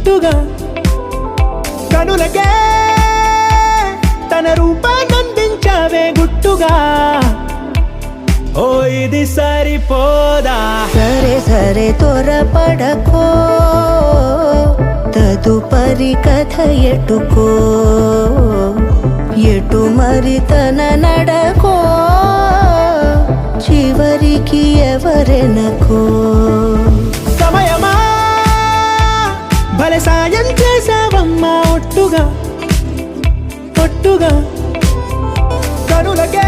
గుట్టుగా కనులకే తన రూపాన్నందించావే గుట్టుగా ఓ ఇది సరిపోదా సరే సరే త్వరపడకో తదుపరి కథ ఎటుకో ఎటు మరి తన నడకో చివరికి ఎవరెనకో సమయమా భలే సాయం చేసావమ్మా ఒట్టుగా ఒట్టుగా కనులకే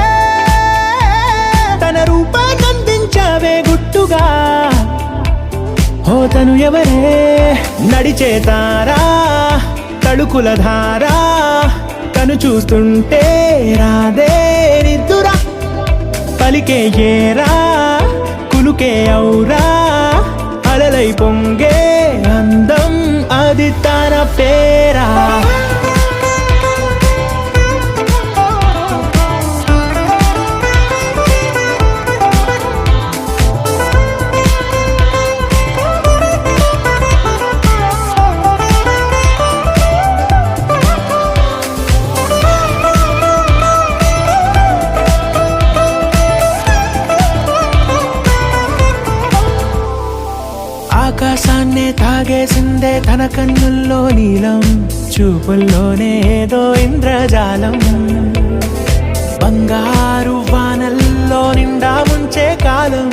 తన రూపాన్నందించావే గుట్టుగా ఓ తను ఎవరే నడిచే తారా తడుకుల ధారా తను చూస్తుంటే రాదే నిద్దురా పలికే ఏరా కులుకే ఔరా అలలై పొంగే అందం అది తన పేరా ఆకాశాన్నే తాగేసిందే తన కన్నుల్లో నీలం చూపుల్లోనే ఏదో ఇంద్రజాలం బంగారు వానల్లో నిండా ముంచే కాలం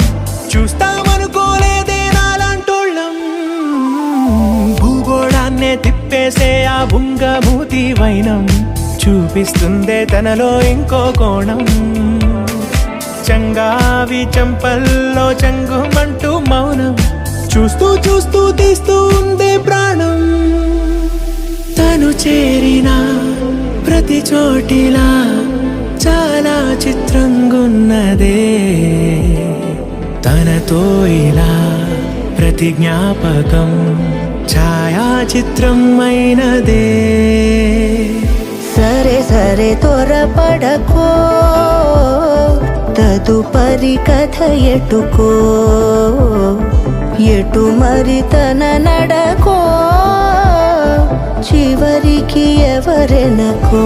చూస్తామనుకోలేదే నాలాంటోళ్ళం భూగోళాన్నే తిప్పేసే ఆ బుంగమూతి వైనం చూపిస్తుందే తనలో ఇంకో కోణం చంగావి చంపల్లో చంగుమంటూ మౌనం చూస్తూ చూస్తూ తీస్తూ ఉందే ప్రాణం తను చేరిన ప్రతి చోటిలా చాలా చిత్రంగున్నదే తనతో ఇలా ప్రతి జ్ఞాపకం ఛాయాచిత్రం అయినదే సరే సరే త్వరపడకో తదుపరి కథ ఎటుకో ఎటు మరి తన నడకో చివరికి ఎవరెనకో